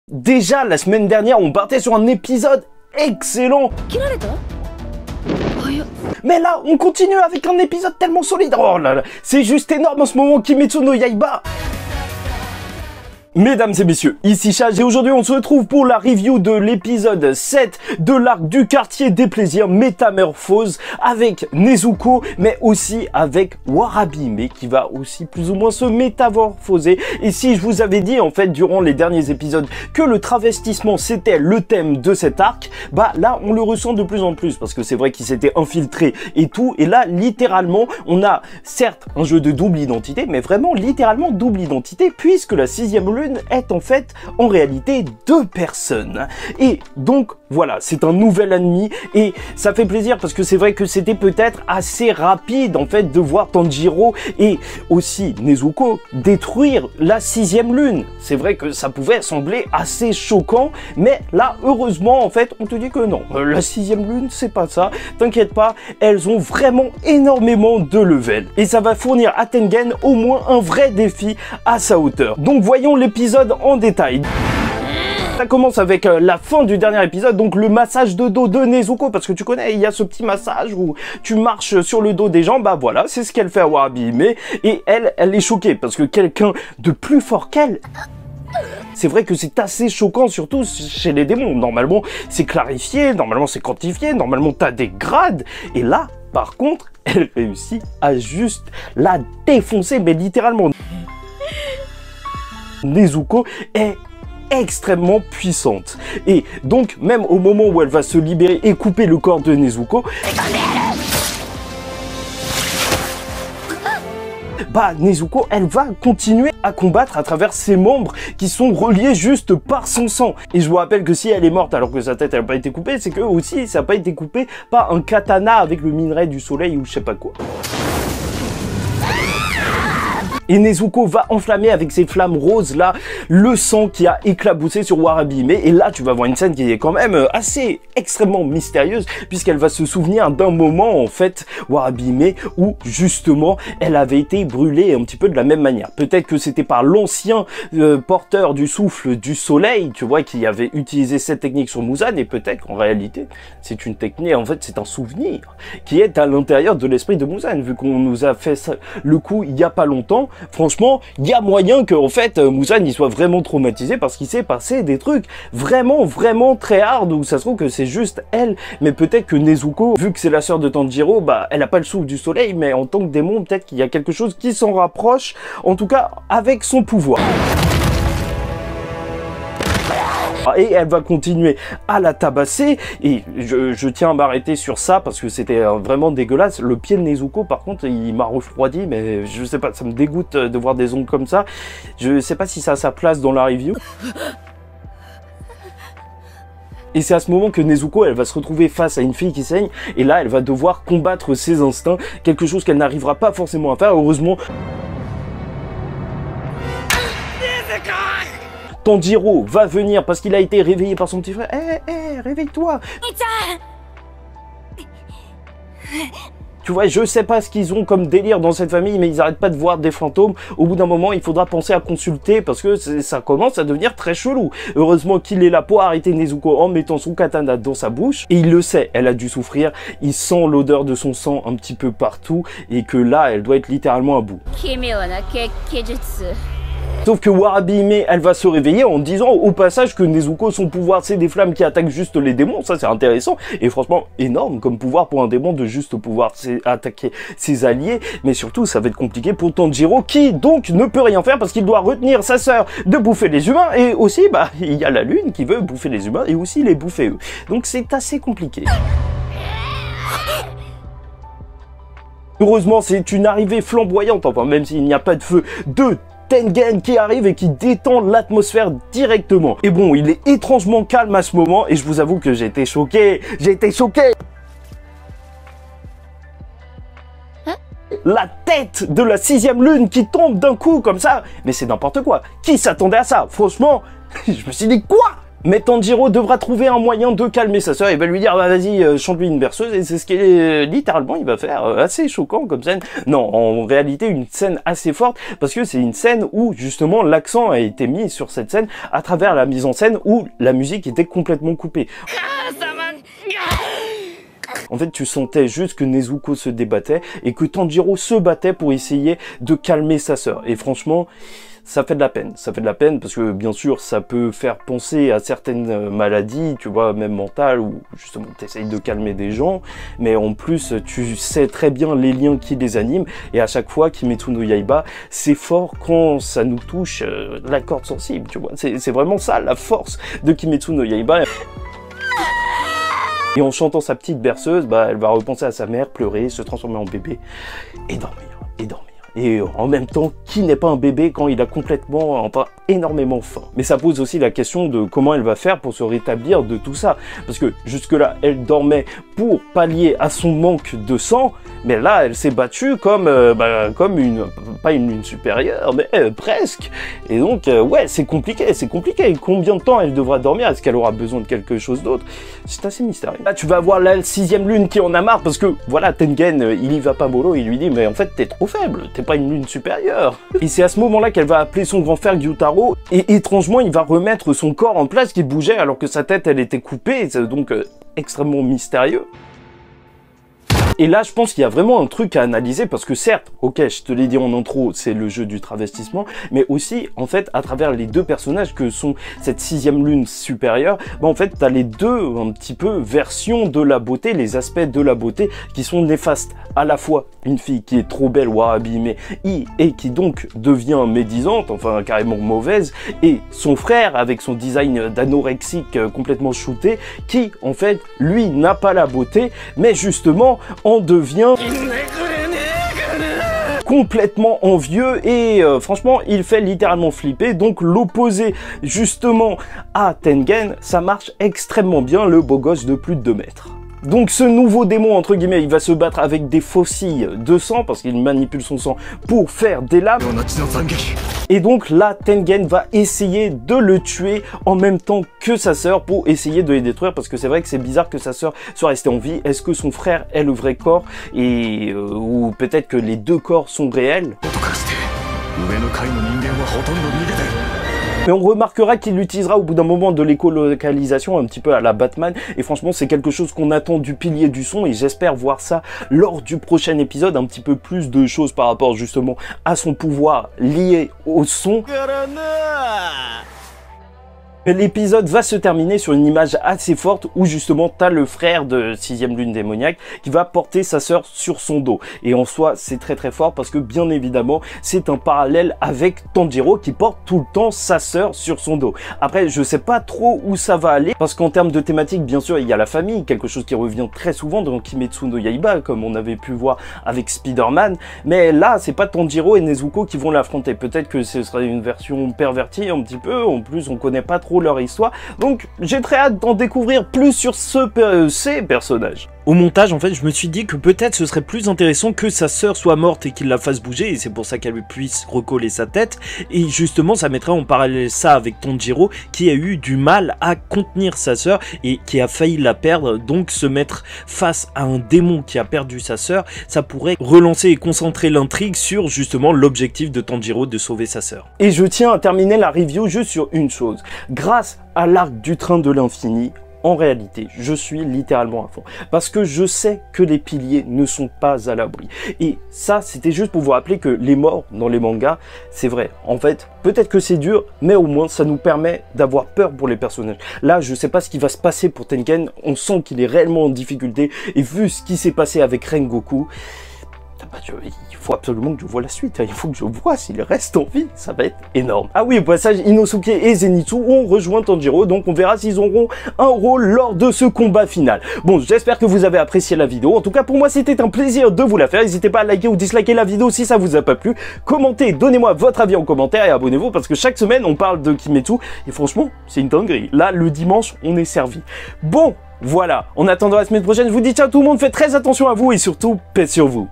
Déjà, la semaine dernière, on partait sur un épisode excellent. Mais là, on continue avec un épisode tellement solide. Oh là là, c'est juste énorme en ce moment, Kimetsu no Yaiba. Mesdames et messieurs, ici Chage et aujourd'hui on se retrouve pour la review de l'épisode 7 de l'arc du quartier des plaisirs Métamorphose avec Nezuko mais aussi avec Warabi qui va aussi plus ou moins se métamorphoser. Et si je vous avais dit en fait durant les derniers épisodes que le travestissement c'était le thème de cet arc, bah là on le ressent de plus en plus parce que c'est vrai qu'il s'était infiltré et tout, et là littéralement on a certes un jeu de double identité mais vraiment littéralement double identité puisque la 6e lune est en fait en réalité 2 personnes. Et donc voilà, c'est un nouvel ennemi et ça fait plaisir parce que c'est vrai que c'était peut-être assez rapide en fait de voir Tanjiro et aussi Nezuko détruire la 6e lune. C'est vrai que ça pouvait sembler assez choquant, mais là heureusement en fait on te dit que non, la 6e lune c'est pas ça, t'inquiète pas, elles ont vraiment énormément de level et ça va fournir à Tengen au moins un vrai défi à sa hauteur. Donc voyons l'épisode en détail. Ça commence avec la fin du dernier épisode, donc le massage de dos de Nezuko, parce que tu connais, il y a ce petit massage où tu marches sur le dos des gens, bah voilà, c'est ce qu'elle fait à Warabi, et elle est choquée, parce que quelqu'un de plus fort qu'elle... C'est vrai que c'est assez choquant, surtout chez les démons. Normalement, c'est clarifié, normalement c'est quantifié, normalement t'as des grades, et là, par contre, elle réussit à juste la défoncer, mais littéralement. Nezuko est extrêmement puissante et donc même au moment où elle va se libérer et couper le corps de Nezuko, bah Nezuko elle va continuer à combattre à travers ses membres qui sont reliés juste par son sang. Et je vous rappelle que si elle est morte alors que sa tête elle n'a pas été coupée, c'est que aussi ça n'a pas été coupé par un katana avec le minerai du soleil ou je sais pas quoi. Et Nezuko va enflammer avec ses flammes roses là le sang qui a éclaboussé sur Warabi. Et là tu vas voir une scène qui est quand même assez extrêmement mystérieuse puisqu'elle va se souvenir d'un moment en fait Warabi où justement elle avait été brûlée un petit peu de la même manière. Peut-être que c'était par l'ancien porteur du souffle du soleil, tu vois, qui avait utilisé cette technique sur Muzan, et peut-être qu'en réalité c'est une technique, en fait c'est un souvenir qui est à l'intérieur de l'esprit de Muzan vu qu'on nous a fait ça, le coup il y a pas longtemps. Franchement, il y a moyen que en fait Muzan il soit vraiment traumatisé parce qu'il s'est passé des trucs vraiment très hard où ça se trouve que c'est juste elle, mais peut-être que Nezuko, vu que c'est la sœur de Tanjiro, bah elle a pas le souffle du soleil, mais en tant que démon peut-être qu'il y a quelque chose qui s'en rapproche, en tout cas avec son pouvoir. Et elle va continuer à la tabasser, et je tiens à m'arrêter sur ça parce que c'était vraiment dégueulasse. Le pied de Nezuko par contre il m'a refroidi, mais je sais pas, ça me dégoûte de voir des ongles comme ça. Je sais pas si ça a sa place dans la review. Et c'est à ce moment que Nezuko elle va se retrouver face à une fille qui saigne, et là elle va devoir combattre ses instincts, quelque chose qu'elle n'arrivera pas forcément à faire. Heureusement Tanjiro va venir parce qu'il a été réveillé par son petit frère. Réveille-toi! Tu vois, je sais pas ce qu'ils ont comme délire dans cette famille, mais ils arrêtent pas de voir des fantômes. Au bout d'un moment, il faudra penser à consulter parce que ça commence à devenir très chelou. Heureusement qu'il est là pour arrêter Nezuko en mettant son katana dans sa bouche. Et il le sait, elle a dû souffrir. Il sent l'odeur de son sang un petit peu partout et que là, elle doit être littéralement à bout. Sauf que Warabi elle va se réveiller en disant au passage que Nezuko, son pouvoir c'est des flammes qui attaquent juste les démons. Ça c'est intéressant et franchement énorme comme pouvoir pour un démon de juste pouvoir attaquer ses alliés. Mais surtout ça va être compliqué pour Tanjiro qui donc ne peut rien faire parce qu'il doit retenir sa sœur de bouffer les humains, et aussi bah il y a la lune qui veut bouffer les humains et aussi les bouffer eux. Donc c'est assez compliqué. Heureusement c'est une arrivée flamboyante, enfin même s'il n'y a pas de feu, de Tengen qui arrive et qui détend l'atmosphère directement. Et bon, il est étrangement calme à ce moment et je vous avoue que j'ai été choqué. La tête de la 6e lune qui tombe d'un coup comme ça. Mais c'est n'importe quoi. Qui s'attendait à ça? Franchement, je me suis dit quoi? Mais Tanjiro devra trouver un moyen de calmer sa sœur. Il va lui dire, bah, vas-y, chante-lui une berceuse. Et c'est ce qu'il littéralement il va faire. Assez choquant comme scène. Non, en réalité, une scène assez forte, parce que c'est une scène où, justement, l'accent a été mis sur cette scène à travers la mise en scène où la musique était complètement coupée. En fait, tu sentais juste que Nezuko se débattait et que Tanjiro se battait pour essayer de calmer sa sœur. Et franchement, ça fait de la peine. Ça fait de la peine parce que, bien sûr, ça peut faire penser à certaines maladies, tu vois, même mentales, où justement, tu essayes de calmer des gens. Mais en plus, tu sais très bien les liens qui les animent. Et à chaque fois, Kimetsu no Yaiba, c'est fort quand ça nous touche la corde sensible, tu vois. C'est vraiment ça, la force de Kimetsu no Yaiba. Et en chantant sa petite berceuse, bah, elle va repenser à sa mère, pleurer, se transformer en bébé, et dormir, et dormir. Et en même temps, qui n'est pas un bébé quand il a complètement, enfin, énormément faim? Mais ça pose aussi la question de comment elle va faire pour se rétablir de tout ça. Parce que jusque-là, elle dormait pour pallier à son manque de sang, mais là, elle s'est battue comme, comme une, pas une lune supérieure, mais presque. Et donc, ouais, c'est compliqué, c'est compliqué. Combien de temps elle devra dormir? Est-ce qu'elle aura besoin de quelque chose d'autre? C'est assez mystérieux. Là, tu vas voir la 6e lune qui en a marre parce que, voilà, Tengen, il y va pas mollo, il lui dit, mais en fait, t'es trop faible, t'es pas une lune supérieure. Et c'est à ce moment-là qu'elle va appeler son grand frère Gyutaro, et étrangement, il va remettre son corps en place qui bougeait alors que sa tête, elle était coupée, c'est donc extrêmement mystérieux. Et là, je pense qu'il y a vraiment un truc à analyser parce que certes, ok, je te l'ai dit en intro, c'est le jeu du travestissement, mais aussi, en fait, à travers les deux personnages que sont cette 6e lune supérieure, bah, en fait, t'as les deux, un petit peu, versions de la beauté, les aspects de la beauté qui sont néfastes. À la fois, une fille qui est trop belle, Warabi, mais et qui donc devient médisante, enfin, carrément mauvaise, et son frère, avec son design d'anorexique complètement shooté, qui, en fait, lui, n'a pas la beauté, mais justement, en devient complètement envieux et franchement il fait littéralement flipper. Donc l'opposé justement à Tengen, ça marche extrêmement bien, le beau gosse de plus de 2 mètres. Donc ce nouveau démon, entre guillemets, il va se battre avec des faucilles de sang, parce qu'il manipule son sang pour faire des lames. Et donc là, Tengen va essayer de le tuer en même temps que sa sœur pour essayer de les détruire, parce que c'est vrai que c'est bizarre que sa sœur soit restée en vie. Est-ce que son frère est le vrai corps, et ou peut-être que les deux corps sont réels? Mais on remarquera qu'il utilisera au bout d'un moment de l'écolocalisation un petit peu à la Batman, et franchement c'est quelque chose qu'on attend du pilier du son, et j'espère voir ça lors du prochain épisode, un petit peu plus de choses par rapport justement à son pouvoir lié au son. L'épisode va se terminer sur une image assez forte où justement t'as le frère de 6e lune démoniaque qui va porter sa sœur sur son dos. Et en soi c'est très très fort parce que bien évidemment c'est un parallèle avec Tanjiro qui porte tout le temps sa sœur sur son dos. Après je sais pas trop où ça va aller parce qu'en termes de thématique bien sûr il y a la famille, quelque chose qui revient très souvent dans Kimetsu no Yaiba comme on avait pu voir avec Spider-Man. Mais là c'est pas Tanjiro et Nezuko qui vont l'affronter. Peut-être que ce sera une version pervertie un petit peu, en plus on connaît pas trop leur histoire, donc j'ai très hâte d'en découvrir plus sur ces personnages. Au montage, en fait, je me suis dit que peut-être ce serait plus intéressant que sa sœur soit morte et qu'il la fasse bouger, et c'est pour ça qu'elle puisse recoller sa tête, et justement ça mettrait en parallèle ça avec Tanjiro qui a eu du mal à contenir sa sœur et qui a failli la perdre, donc se mettre face à un démon qui a perdu sa sœur, ça pourrait relancer et concentrer l'intrigue sur justement l'objectif de Tanjiro de sauver sa sœur. Et je tiens à terminer la review juste sur une chose, grâce à l'arc du train de l'infini, en réalité, je suis littéralement à fond. Parce que je sais que les piliers ne sont pas à l'abri. Et ça, c'était juste pour vous rappeler que les morts dans les mangas, c'est vrai. En fait, peut-être que c'est dur, mais au moins, ça nous permet d'avoir peur pour les personnages. Là, je sais pas ce qui va se passer pour Tengen. On sent qu'il est réellement en difficulté. Et vu ce qui s'est passé avec Rengoku, il faut absolument que je vois la suite, il faut que je vois s'il reste en vie, ça va être énorme. Ah oui, au passage, Inosuke et Zenitsu ont rejoint Tanjiro, donc on verra s'ils auront un rôle lors de ce combat final. Bon, j'espère que vous avez apprécié la vidéo, en tout cas pour moi c'était un plaisir de vous la faire, n'hésitez pas à liker ou disliker la vidéo si ça vous a pas plu, commentez, donnez-moi votre avis en commentaire et abonnez-vous parce que chaque semaine on parle de Kimetsu et franchement c'est une dinguerie. Là, le dimanche, on est servi. Bon, voilà, en attendant la semaine prochaine, je vous dis ciao tout le monde, faites très attention à vous et surtout, paix sur vous.